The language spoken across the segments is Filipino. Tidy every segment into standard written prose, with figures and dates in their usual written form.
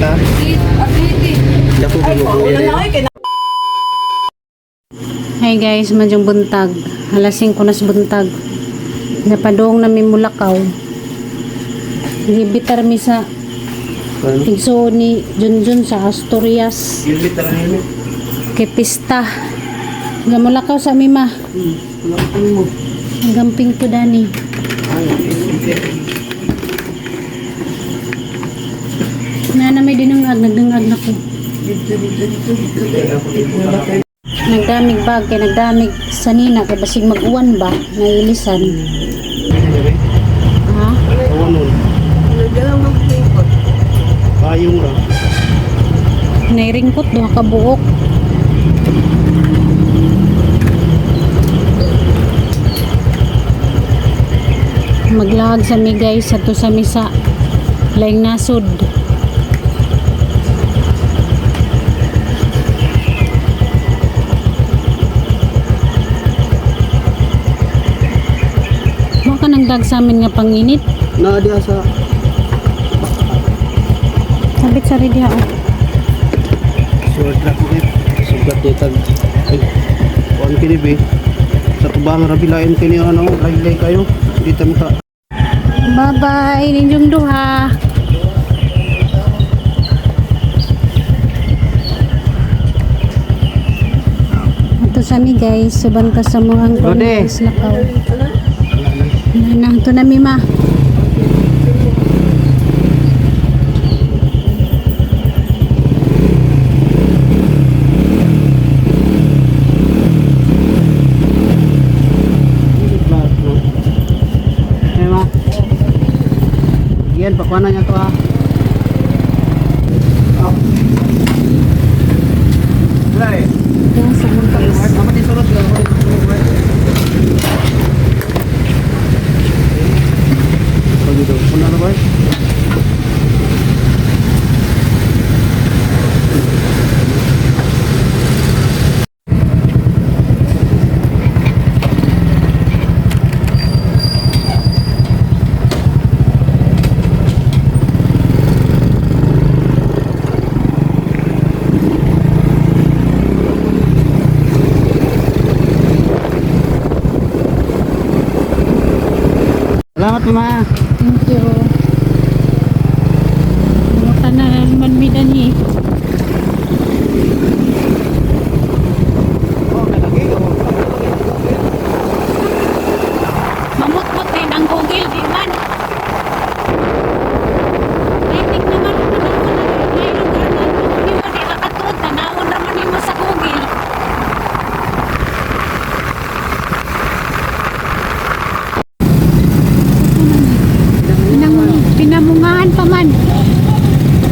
ta. Dako ko Hi guys, madyong buntag. Alas 5 nas buntag. Napadong namin Mulakaw. Gibitar mi sa igso ni Junjun sa Asturias. Kay pista. Nga Mulakaw sa mima. Gamping to dani. Na may dinungag, nagdungag na ko. Nagdamig bag kay nagdamig sanina kay basig mag-uwan ba nailisan. Ha? Payong ra. Nairingkot duha ka buok. Maglahag sa mi guys ato sa misa. Laing nasod. Dag sa amin nga panginit. Na dia sa Sabit sa ridya oh. surat na ko sugat dia tag on kini be sa tubang ra bilain kini ano laylay kayo dito mo ka. Bye bye ninjong duha. Ito sa mi guys suban ka sa mga Gode. Lakaw. Nah, ito na mima. Yan pakuana niya to ah. Right. Yan sa muntas. Apa di surut ga? Gitu. Pernah apa? Selamat Mama. Thank you. Bukan na naman midani. Mamut-mut din ang Google, di man. Tingnan naman ito na may lugar na hindi mo nila katulad na naon naman mo sa Google. Pinamungahan pa man.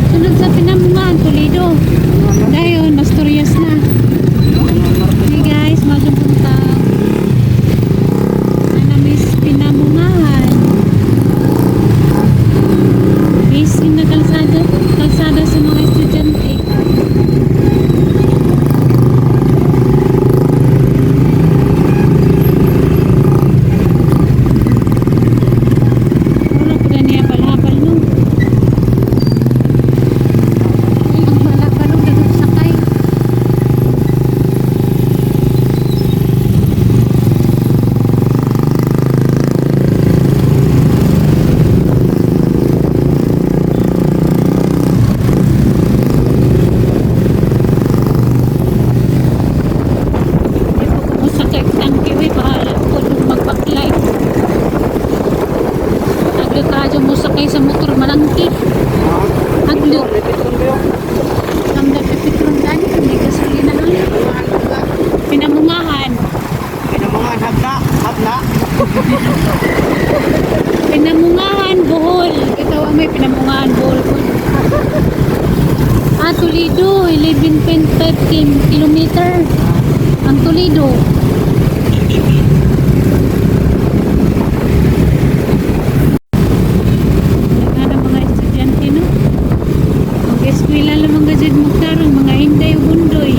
Sunod sa Pinamungahan, Toledo. Dayon, Asturias na. Hey guys, magpunta. Sana miss Pinamungahan. Busy na kalsada. Kalsada sa mga estudyante. Wala pa ganyan palapal no. Ang palapal no, dagot sakay. Sakay ang kiwi bahala ko magpaklay. Aglo mo sakay sa motor malangki. Aglo. Ang dapitron dani may gasolina lang. Pinamungahan. Pinamungahan habla. Pinamungahan Bohol. Ito ang may Pinamungahan Bohol. Toledo 11.15 kilometer. Ang Toledo. Mga estudyante no. Mag-eskwela lang mga jud magtarong mga Inday o Bundoy.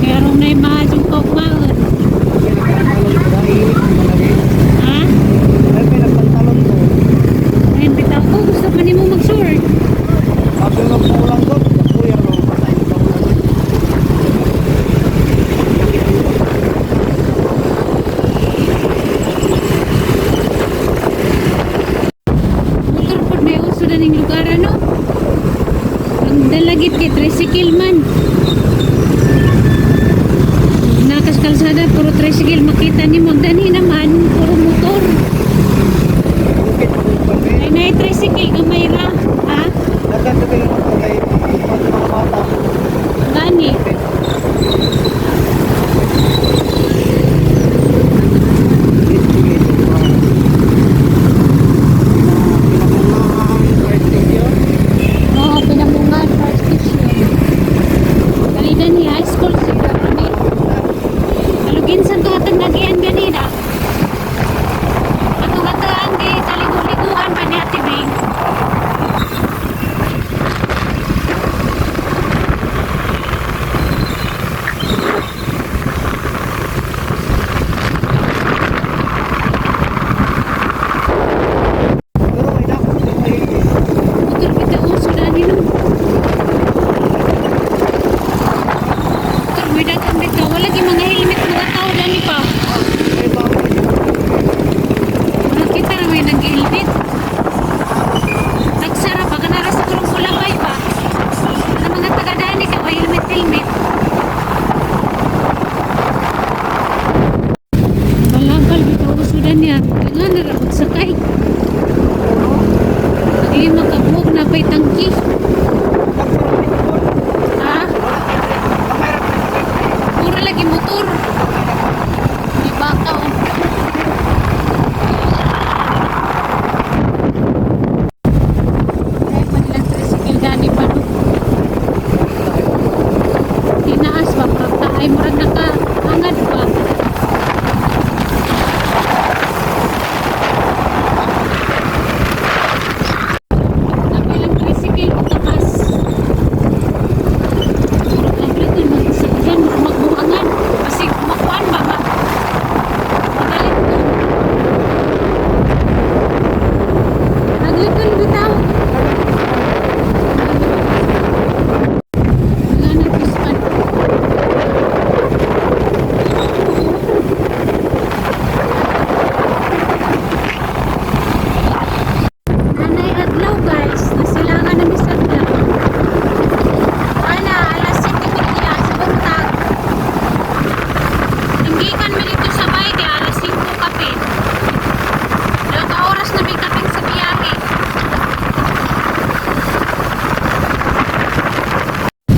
Kaya ron na yung mahadong kaugmaon. Ha? Ay, pinagpantalon ko. Ayun, bitaw ko. Gusto pa ni mo mag-short. git kay tricycle man. Nakas kalsada puro tricycle makita ni magdani naman puro motor. Bukit pa rin pa rin. Ay na tricycle gamay ra. Ha? Nagkanta kayo ng kay mga bata. Gani. Oo, pinamungan first station. Kanina ni high school siguro ni. Alugin sa tuhatang nagian ganina. Ato kataan di taligo-liguan pa ni Ate Bing. Pero may dako. Motor kita uso dani no. Motor may datang dito. Wala gi mga helmet mga tao dani pa. May bawal. Wala kita na may nag-helmet. Tagsara pa kanara sa kurong kulabay pa. Ano mga taga dani ka may helmet. Balabal bitaw uso dani at nga narabot sakay. Hindi makabuog na pa'y tangki. Ha? Pura lagi motor. Di baka o. Ay, panilang tricycle gani pa no. Tinaas pa pagka ay murag nakahangad pa. Napilang tricycle utakas. Murag din mag-isakyan, magbuhangan. Kasi kumakuan ba ba? Magalit to. Naglikon bitaw. Wala na pispan. Nanay adlaw guys, nasilangan na misad lang. Ana, alas 7:30 sa buntag. Tinggikan mi dito sa bahay, alas 5 kape. Daw ka oras na may kaping sa biyahe.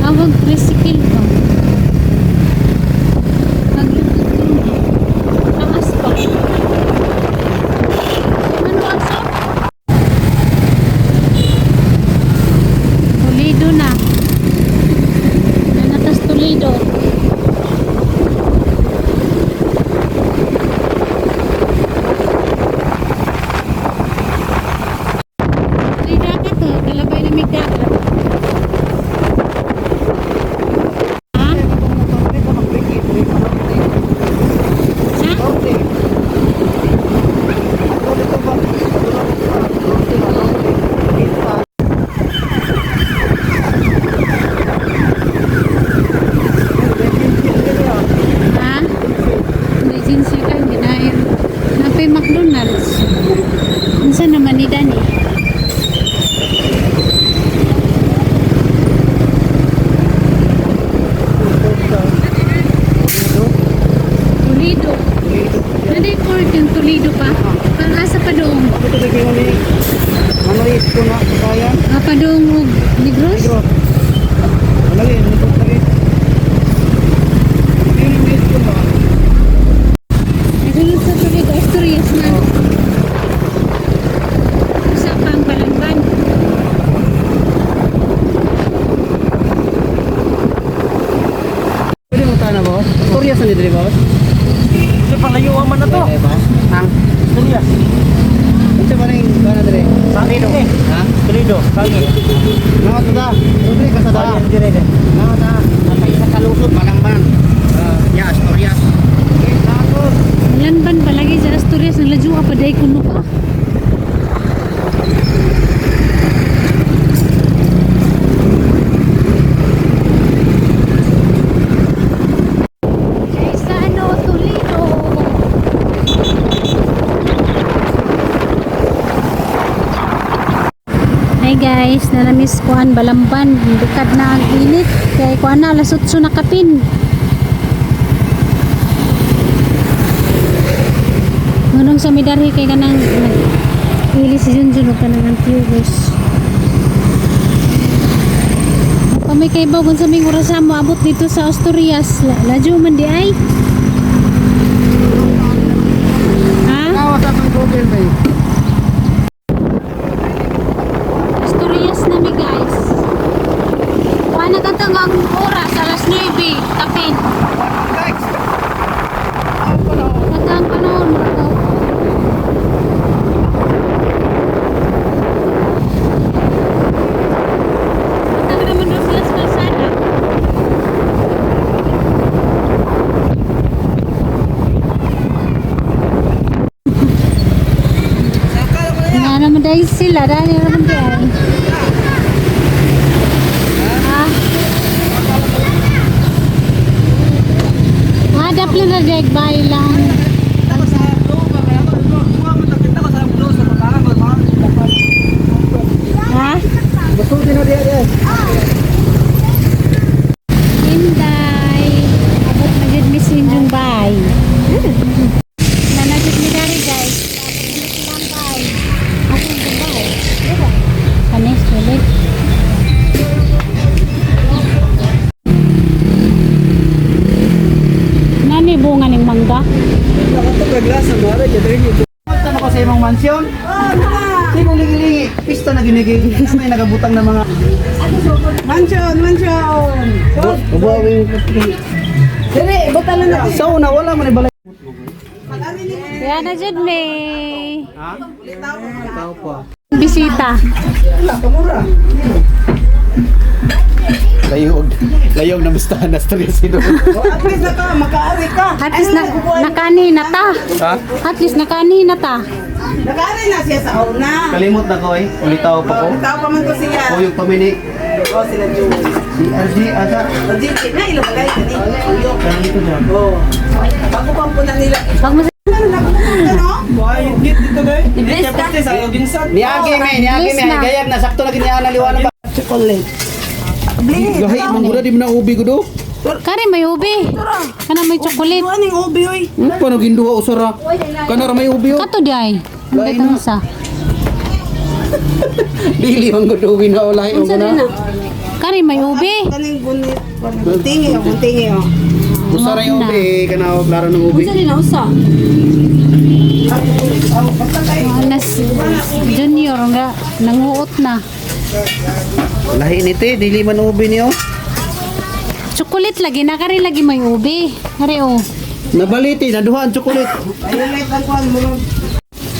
Tawag tricycle ba? Naglutod din. Taas pa. Ano aso? Toledo na. Nanatas Toledo. May dagat to. Kalabay na may dagat. Ha? Ha? Ha? Emergency ka, hindi na yun. Napay McDonald's. Minsan naman ni Dani. Toledo. Nanay court yung Toledo pa. Pang-asa pa doon. Ano ito na kaya? Pa doon og Negros. Lagi, nito lagi. Ini ito na. Nagulog sa Toledo. Asturias na. Sa pang Balamban. Pwede mo tayo na boss?Torias na dito boss? Ito palayo man na to. Ang? Tulias. Ito ba rin? Gana dito? Salido. Ha? Tulido. Kagi. Mga tada. Rodri ka sada. Kagi dire de. Mga tada. Natay sa kalusot Balamban. Ya, Asturias. Okay, takot. Balamban palagi sa Asturias. Nalajo ka pa dahil kuno pa. Sa ano, Toledo. Hi guys, nanamis kuan Balamban, bukad na ang init. Kaya kuan na alas 8 na kapin. Ngunong sa midarhi kay kanang ili si Junjun o kanang antivirus. Kami kay Bagon sa ming oras mo abot dito sa Asturias. Ladyo man di ay. Ha? Kawas ang Google ba? Asturias na mi guys. Kuha na katangang oras alas 9 kapin. Katang panahon mo ko. Katang naman doon sila sa kalsada. Nga naman dahil sila, dahil naman dahil. Ha? Hadap lang na dahil bahay lang. Ha? Betul din dia. Inday. Abot na dyan miss yung bahay. Nanagit ni dari guys. Abot na bahay. Ako yung bahay. Kanis, ulit. Nani bunga ng mangga? Ito kaglas ang mara jadi ini. Ano ko sa imong mansyon? Di mo lingi-lingi. Pista na ginigig. May nagabutang na mga Mansion! Ubawing Dili, buta lang na. sa una wala man ibalay. Kaya na dyan may Ha? Tao pa. bisita. Kamura. Layog na mistahan na stress ito. At least na ka, makaari ka. At least nakani na ta. Ha? At least nakani na ta. Nakaari na siya sa una. Kalimot na ko eh. Ulitaw pa ko. Tao pa man ko siya. Uyog pamini. O, sila Joey. Si RG Aga. O, Jiki, na ilang bagay ka ni. Uyok. Dito dyan. O, bago pa po na nila. Pag mas Ano na po no? Why hit dito guys? Iblis ka. Niagi may Bilis na. gayag na sakto na ginyan na liwanag ba? Chocolate. Blis. Gahi mong gura di mo na ubi ko do. kari may ubi. Kana may chocolate. Ano yung ubi, oy? Paano ginduha usara? Kana ra may ubi oh. Kato di ay. Hindi Lain na. sa. Dili man gud ubi na ulay o na. Kari may ubi. Kaning bunit. Buntingi o, buntingi o. Usara yung ubi kana klaro ng ubi. na usa? Anas junior nga nanguot na. Lahi ni te dili man ubi niyo. Chocolate lagi na kari lagi may ubi. Kari o. Nabaliti na duha ang chocolate. Ayun na itang kuhan mo.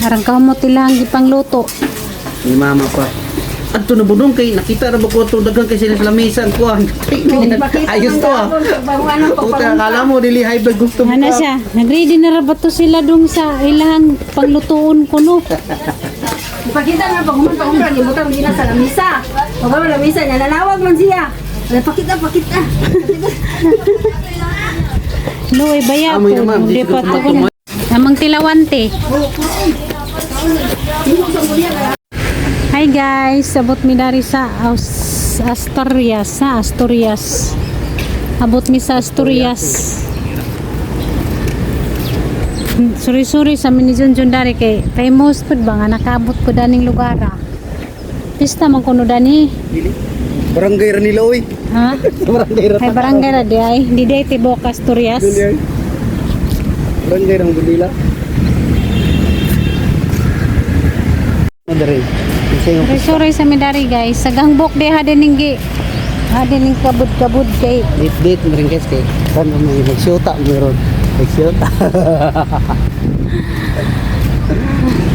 Harang kamot ilang gipangluto. Ni mama pa. Adto na budong kay nakita ra ba ko to daghang kay sila sa lamisan ko. Ayos to ah. Puta kala mo dili high blood gusto mo. Ano siya? Nag-ready na rabato sila dong sa ilang panglutuon kuno. Ipakita nga pag humunta ni butang din sa lamisa. Pag wala lamisa niya, nanawag man siya. Pakita. Luay baya Amoy po. naman, Hindi dito pa ka to ko. Namang tilawante. Hi guys, abot mi dari sa Asturias, Asturias. Abot mi sa Asturias. Suri-suri sa minizon dari kay famous pud ba nga nakaabot ko daning lugar. Pista man kuno dani. Barangay ra nila oy. Ha? Barangay ra. Ay barangay ra di ay. Di day tibok Asturias. Barangay rang Budila. Madre. Suri-suri sa mi dari guys. Sa gangbok di hadening gi. Hadening kabud-kabud kay Date ring guys kay kan may magsyota meron. Magsyota.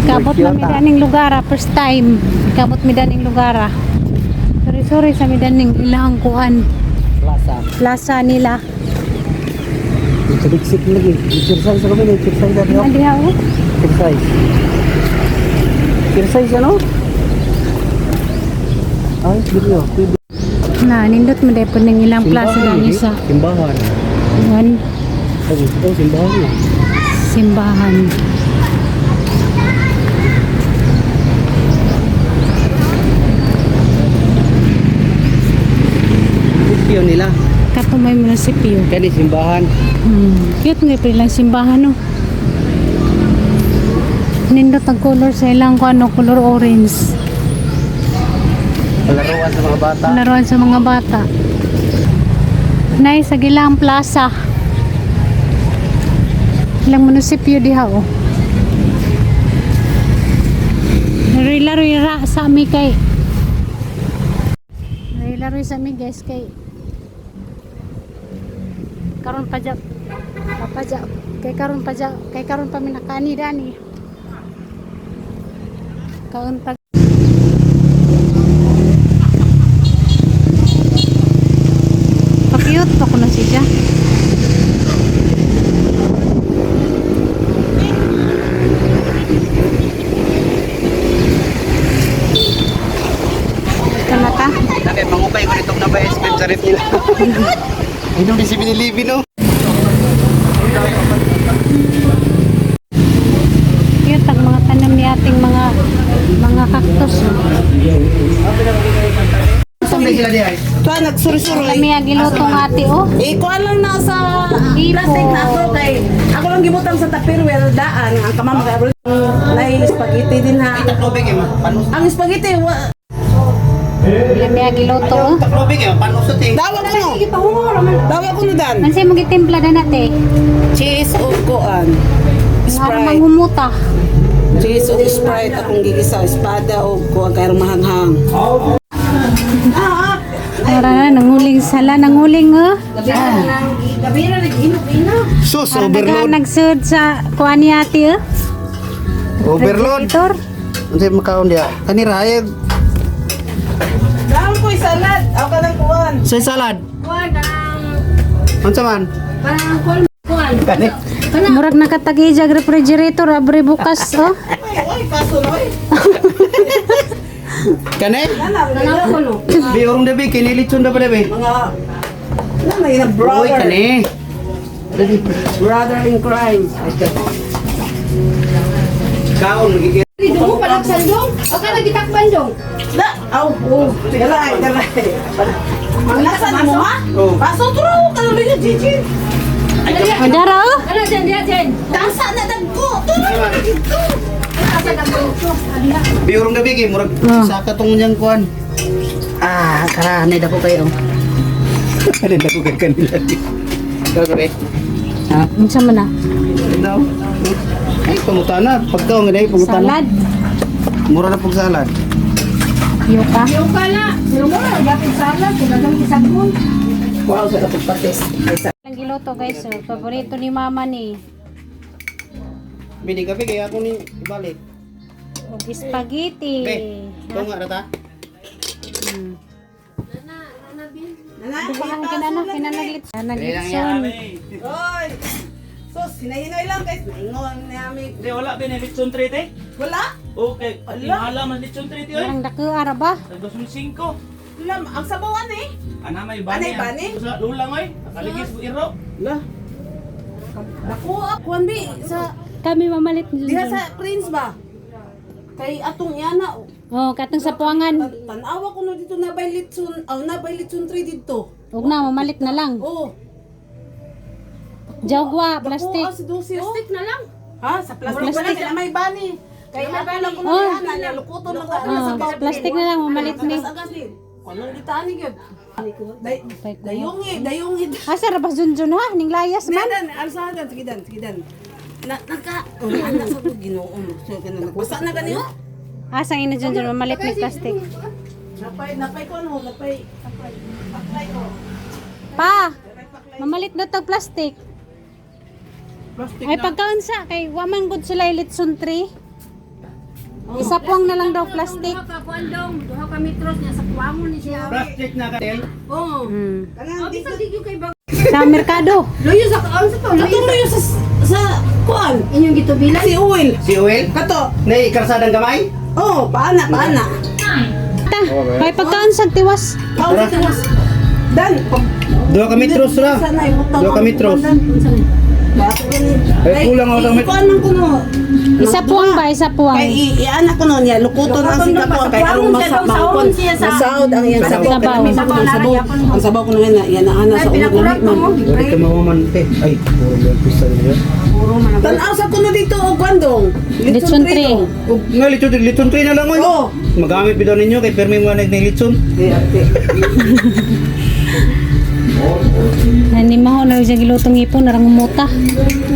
kabot na mi daning lugar first time. Kabot mi daning lugar. Suri-suri sa mi daning ilang kuan. Plaza. Plaza nila. Siksik lagi. Exercise kami na exercise dati. Adi ha oh. Exercise. Exercise ano? Ay, video. Na nindot mo dai pud ning ilang plaza dani sa Simbahan. kuan Ay, oh, simbahan na. simbahan. nila. Katumay munisipyo. Kani simbahan. Cute nga pa lang simbahan no. Nindot ang color sa ilang ko ano, color orange. Palaruan sa mga bata. Laruan sa mga bata. Nay sa Gilang Plaza. Ilang munisipyo diha oh. Laro-laro ra sa mi kay. Laro sa mi guys kay. Karon pa ja. Kay karon pa mi nakani dani. Kaon pa cute pa ko na siya. Kana ka? Dami mangupay ko nitong nabay ice cream sa ref nila. Ay nung di si binilibi no. Cute ang mga tanom ni ating mga cactus. Saan sila di ay? Tuwa, nagsuri-suri. Kami agiluto ng ate oh. Kuha lang na sa Ipo. plastic na ako kay ako lang gibutang sa Tupperware daan ang kamama kay lain spaghetti din ha. Taklobig eh, panus. Ang spaghetti Kami agiluto oh. Taklobig eh, panusot eh. dawa ko no. Dawa ko no dan. Mansi mo gitimpla na nate. Cheese o kuan. Para Sprite. manghumuta. Cheese o Sprite akong gigisa, espada o kuan kay mahanghang. Para nanguling sala, nanguling oh. Gabi na nag-inop-inop. Sus, Para overload. nagsud sa kuan ni ate oh. Overload. Refrigerator. Unsa makaon dia? Kani rayag. Dahon ko salad. Ako ka ng kuan. Sa salad. Kuan kanang Unsa man? kuan. Kani. Murag nakatagi jag refrigerator abre bukas oh. Oy, kaso no. Kani? Kanang ko no. Bi urong dabi kinilitson da pa dabi. Mga na may na Oy brother. kani. Brother in crime. Kaon gigit. Dito mo palag sandong. O ka nagitakpan dong. Da, aw, oh, dalay. Ang lasa mo ha? Oh. Paso turo ka na rin Gigi. Madara oh. Ano dyan dyan? Tasa na dagko. Turo dito. Asa ka mo? Bi urong dabi kay murag Oh. sa katong yang kuan. Ah, karane dako kayo. Kani dako kay kanila. Dako re. Ha? Unsa man na? Daw. Ay pangutana, pagkaon ngani pangutana. Salad. Mura na pag salad. Yuka. Yung kala. Pero mo na gapit salad. Kung dagang isagmon. Wow, sa dapat pates. Ang giluto guys oh. Paborito ni mama ni. Bini kape kaya ako ni ibalik. Og spaghetti. Be, ito nga rata. Dubahan kinanaglit. Oy. Sos, hinay-hinay lang guys. Ingon namin. Di wala binilitson treaty. Wala. Okay, tingala man litson treaty oy. Ang dako ara ba? 2005. Lam, ang sabawan eh. Ana may Anay bani. bani? Sa lulang oy. Nakaligis mo iro. La. Naku, kuan bi sa Kami mamalit ni diha sa Prince ba? Kay atong yana. Oh, katong sa puangan. Tanawa ko no dito na bay litson, na bay litson 3 dito. Ug na mamalit na lang. Oh. Jawgwa, Plastic. plastic. Plastic na lang. Ha, sa plastic. Plastic. Wala may bani. Kay alam ko Oh. na yan, lukuton lang ka Oh, plastic na lang mamalit ni. Agas din. Kulang ditani gyud. Dayong Asa ra ba junjun ha? Ning layas man. Dan, alsadan, sige dan. Naka, ana sa to Ginoo mo. So kana nagbasa na kaniyo. Asa ina junjun mamalit ni plastic. Napay ko ano, napay. Apply ko. Pa. Mamalit na tag plastic. Plastic Ay pagkaunsa kay wa man gud sila ilitson 3. Isapuang na lang daw plastic. Duha ka kuan dong. Duha ka metros niya sa kuwamon ni siya. Plastic na katel. Oo. Kanang Abi sa digyo kay bag. Sa merkado. Luyo sa kaon sa to. Katong mo yung sa kuan. Inyong gitubilan. Si oil. Si Will? Kato. Nay karsadang gamay? Oh, paana. Ta. Kay pagkaunsa tiwas. Pao sa tiwas. Dan, 2 ka metros ra. 2 ka metros. Ay, kulang ako ng Kuan man ko no. Isa puwang ba? Isa puwang. Kay i-anak ko nun ya, lukuton ang si Kato kay arong masahod. Masahod ang yan sabaw. Sabaw. Kaya minsan ko ng sabaw. Ang sabaw ko nun yan na ana sa ulo lami man. Wala ka mawaman te. Ay, wala pisa niya. Tanaw sa kuno dito o kwandong. Litson 3. Nga litson 3 na lang oy. Oo. Magamit bitaw ninyo kay permi mo na litson. Nani maho na siya gilutong ipon, narang umuta.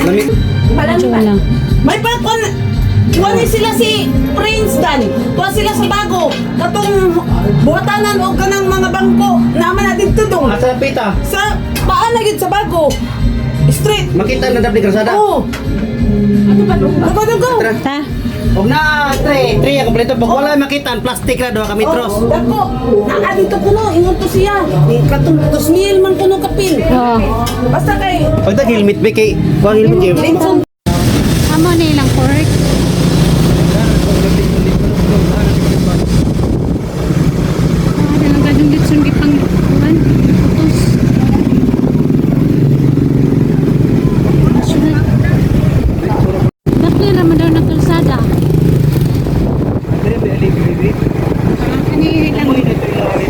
Lamig. Medyo lang. May pakon. Kuha sila si Prince Dan. Kuha sila sa bago. Katong buhatanan o kanang mga bangko. Naman natin tudong. Asa pita. Sa paan na gid sa bago. Street. Makita na dapat krasada. Oo. Ano ba? Dugo. Ta. Og na 3 ang kompleto pag wala makita ang plastic ra 2 ka metros. Dako. Naa dito kuno ingon to siya. Katong 2,000 man kuno kapin. Oh. Basta kay Pag tag helmet be kay kuha helmet kay. Linson. Amo na ilang pork. Ah, dalang gadong litson di pang kuhan. Putos. Bakit naman daw ng kalsada?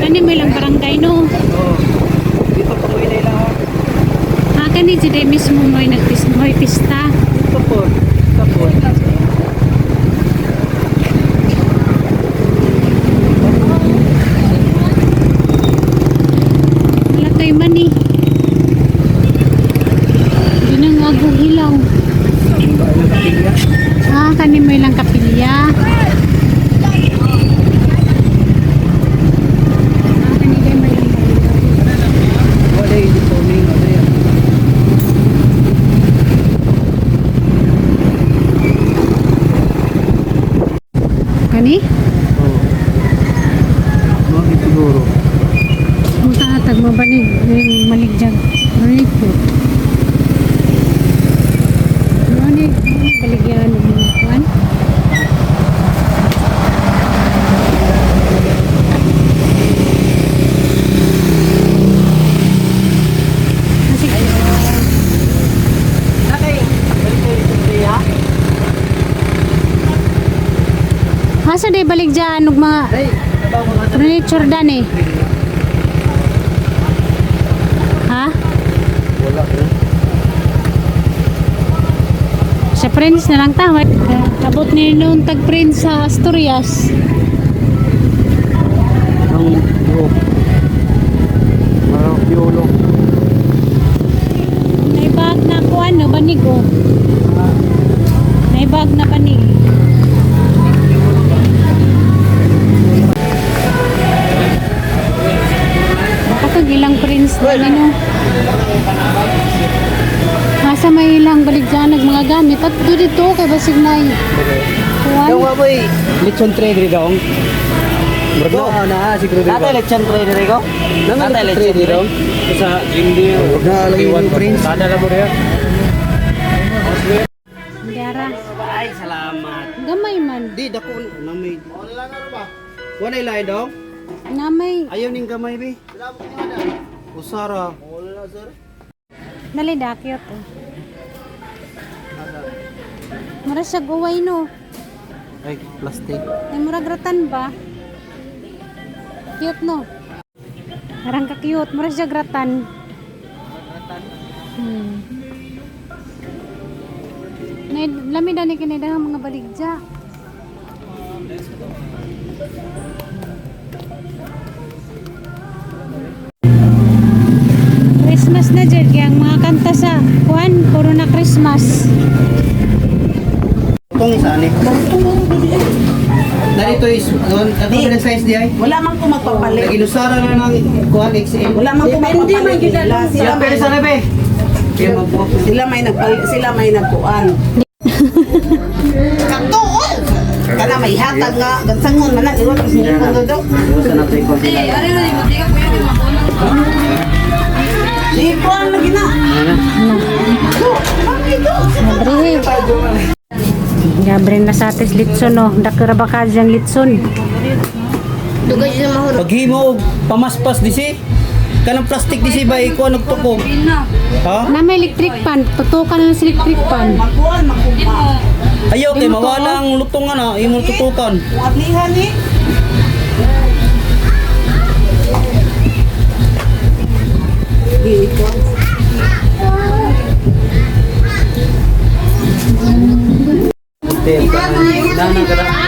Kani mo ilang barangay no? Dito pa ko ina lang. Kani si day mismo mo'y pista. Dito po. Tapos. Wala kay mani. Yun ang agong hilaw. Kani mo ilang kapilya. Kani day mo ilang Wala dito ni Adria. Kani? Bakit siguro? Makaatag mo ba ni maligyan? Malig po. Ano baligyan ng mga kuwan? Sige. Asa day baligyan ng mga furniture dan eh? Ha? Wala ko. Sa Prince na lang ta. Abot ni noon tag Prince sa Asturias. Ang buhok. Marang piolo. Naibag na ko ano, banig o. Naibag na banig. Kapag ilang Prince na no. Masa may ilang baligyanag mga gamit. At doon dito kay basig na kuwan. Yung aboy, litson 3 diri daw. Bro, na siguro dito. Nata election trade rin ko? Nata election dito. Sa hindi na lagi yung prince. Sada na mo rin. Dara. Ay, salamat. Gamay man. Di dako namay. Wala na ba? Wala ilay daw. Namay. Ayaw ning gamay bi. Usara. Wala na sir. Dali dakyot oh. Mura siya guway no. Ay, plastic. Ay muragratan ba? Cute no. Parang ka-cute. Mura siya gratan. Lamid ani kinidang mga baligya. Christmas na dyan. Kaya ang mga kanta sa Juan, puro na Christmas. Itong isa ni. Narito is doon ako ng size di ay. Wala man ko magpapalit. Naginusara na ng kuan XL. Wala man ko magpapalit. Sila pero sa rebe. Kaya magbuhok. Sila may nagkuan. Katuol! Kana may hatag nga. Gansangon man na. Iwan kasi hindi ko dodo. Iwasan natin yung konti. Di ko ang lagi na. Madrihe. Gabriel na sa atis litson no. Dakira ba ka dyan litson? Paghimo og pamaspas disi. Kanang plastic disi ba iko nagtukog. Ha? Na may electric pan. Tutukan na sa electric pan. Magkuan, magkuan. Ayaw kay mawala ang lutong ano, imong tutukan. Wablihan eh. Dito.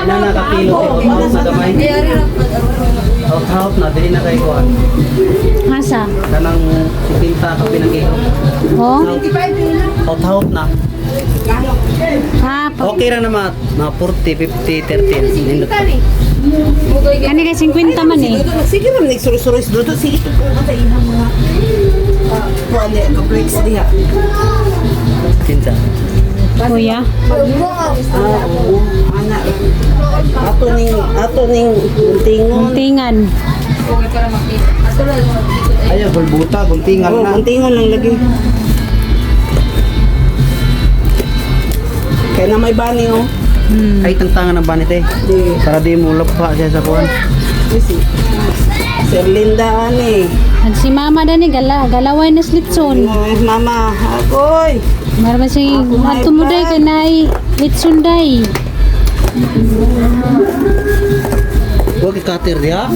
Nana ka kilo sa gamay. Out na dili na kay kuan. Asa? Kanang 70 ka pinakilo. Oh? Out na. Ha? Okay ra na mga 40, 50, 13. Nindot. Kani kay 50 man eh. Sige ram nagsurusuris doon. Sige ito po ka ihang mga kuwali ka breaks diha. Kinsa. Kuya. Oo. Anak. Ato ning buntingon. Tingan. Ayaw bulbuta, buntingan Oo, na. buntingon lang lagi. Kaya na may bani oh. Ay tantangan ng banit eh. Di. Para di mo lapa siya sa kuan. Si Sir Linda ani. Si mama dani galaway na slitson. Ay, mama, agoy. Marama si atumuday kanay litsunday. Huwag ikatir diha.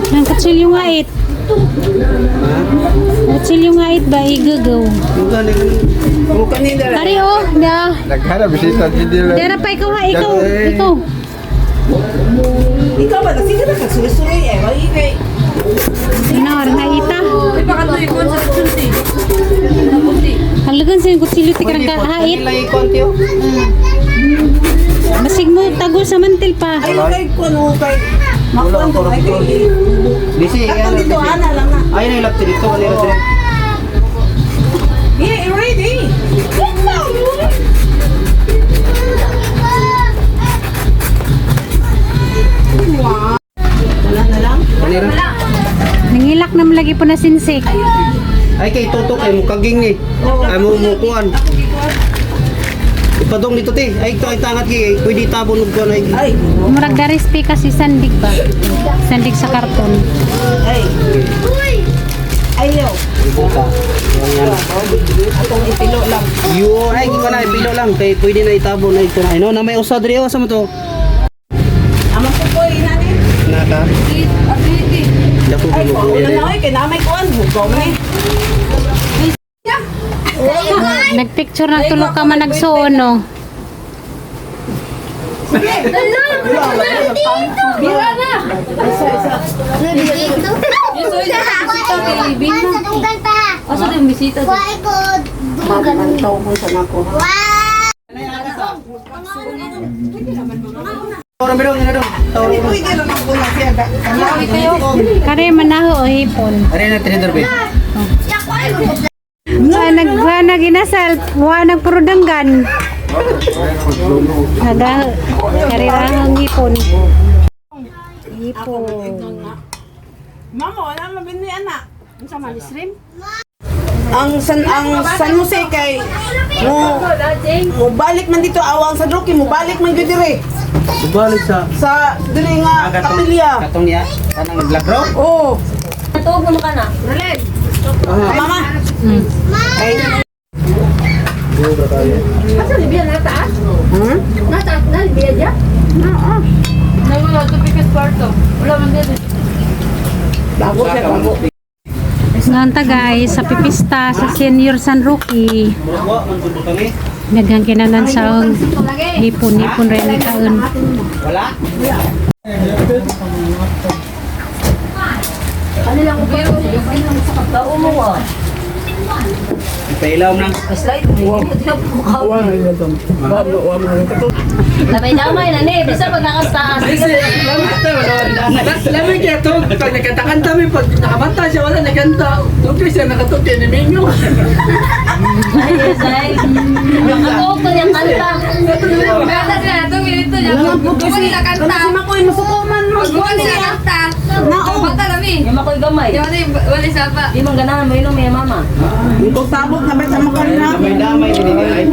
Ang katsilyo nga it. Ha? Katsilyo nga it ba igagaw. Yung galing. Mukha ni Dara. Ari oh, na. Naghanap bisita hindi lang. Dara pa ikaw ha, ikaw. Ikaw ba? Sige na kagsuloy-suloy eh. Wagi kay. Inar nga ita. Halagan sin kutsilyo ti karang kahait. Lang ikon tiyo. Basig mo tagol sa mantil pa. Ay, kay kuno kay. Makuan to ay kay. Disi, Katong dito ana lang na. ay na ilap dito kanila dire. Yeah, ready. Wow. Wala na lang. Kanira. Nangilak na lagi po na sinsik. Ay kay tutok ay mukaging ni. Ay mo mukuan. Ipadong dito ti. Ay ito ay tangat gi. Pwede tabon ug kuan ay. Ay, Murag da respe kasi sandig ba? Sandig sa karton. ay. Ayaw. Buka. Yan. Atong ipilo lang. Yo, ay ko na pilo lang kay pwede na itabon na ito. Ay no na may usa diri sa mo to. Amang po po inani. Naka. Dako Ay, ko ko na ay kay na may kuan bukaw ni. Nagpicture ng tulo ka man nagsuon no. Orang bidong ina dong. Tawag mo. Pwede lang ako na siya. Kare manaho o hipon. Are na tinidor be. Wa naginasal, wa nagpurudanggan. Naga karirahang hipon. Hipon. Mama, wala mabini anak. Unsa man shrimp? Ang San Jose kay mo balik man dito awang sa Rocky, mo balik man gyud dire. Subalik sa Diri nga kapilya. katong niya kanang naglagro. Oh, Tuog mo ka na. Relen. mama. Ay, Asa libiya na taas? hmm? Nataas na libiya dya? Nawala to pikas kwarto. Wala man dito. Bago siya bago. Nganta guys, sa pipista sa Senior San Roque. Murwa man pud kami. Daghang kinanan sa hipon rin ni kaon. Wala. Ano lang ko pero yung sa kapao mo ah. Pailaw na. Slide mo. Damay-damay na ni. Bisa pagkakastaas. Lamin kaya ito, pag nagkanta-kanta mi, pag nakabanta siya, wala nagkanta. Doon siya nakatuti ni Minyo. Ay, yes, ay. Nakatuog ko niyang kanta. Kata sila na 2 minuto niya. Kung nila kanta. Kasi makoy masukuman mo. Kung nila kanta. Kanta nami. Yung makoy gamay. Yung wala sa pa. Di man ganahan mo yun may mama. Ito tabok na ba sa makal na? Damay din ay.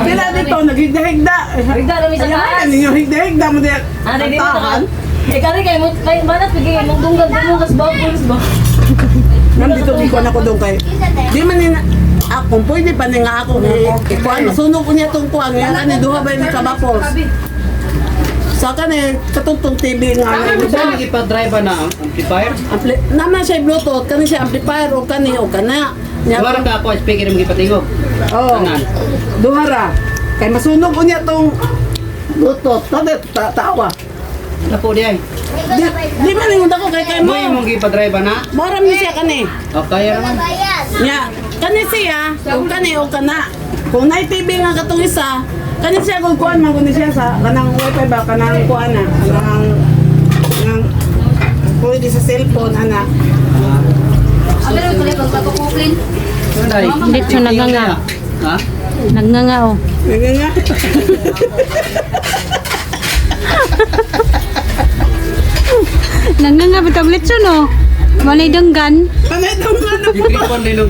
Sila dito naghigda-higda. Bigda kami sa Alam taas. mo ninyo higda-higda mo din. Ah, di ba? Eh, kari kayo mo, kayo banat, bigay mong dunggan din mo, kas ba, pulis ba? Nandito di ko na ko doon kay. Di man nina Kung pwede pa ni nga ako ikuan, masunog ko niya itong kuan, nga ni duha ba ni kabapos. Sa kani, katutong TV nga. Saan nag-drive na ang amplifier? Naman siya Bluetooth, kani siya amplifier o kani o kana. Wala ka ako, speaker yung gipatingog. Oo. Duhara. Kay masunog ko niya itong Bluetooth. Tawa. Napo di ay. Di ba ningon ako kay mo? Mo yung gipa-drive na? Moram ni siya kani. O kaya naman. Nya, kani siya, kung kani o kana. Kung na TV nga katong isa, kani siya kung kuan man kundi siya sa kanang wifi ba kanang kuan na, kanang pwede sa cellphone ana. Ano rin pala pagpapakuklin? Hindi siya naganga. Ha? Nagnganga oh. Nga. Nagnganga ba tablet siya no? Malay danggan. Kanay dong ano. Gitripon nilog.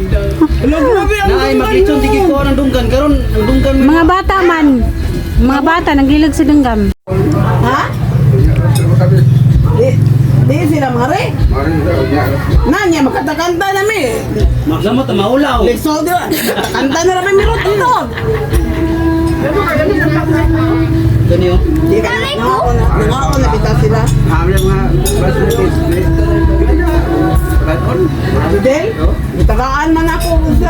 Hello, grabe ang Naay maglitsyon digi ko ang dunggan karon ang dunggan mo. Mga bata man. Mga bata naglilag sa danggam. Ha? Di sila mare. Nanya makatakanta na mi. Magsamot maulaw. Leso di ba? Kanta na rin mirot ito. Gani oh. Di ka nangako na kita sila. Hamil mga Bidel, itagaan man ako sa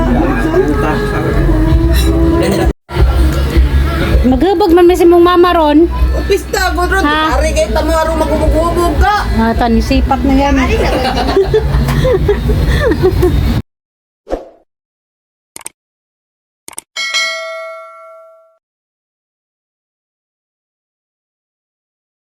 Maghabag man may si mong mama ron. pista ko ron. Ha? Ari kay tamaro magubog-ubog ka. Ah, tani sipat na yan.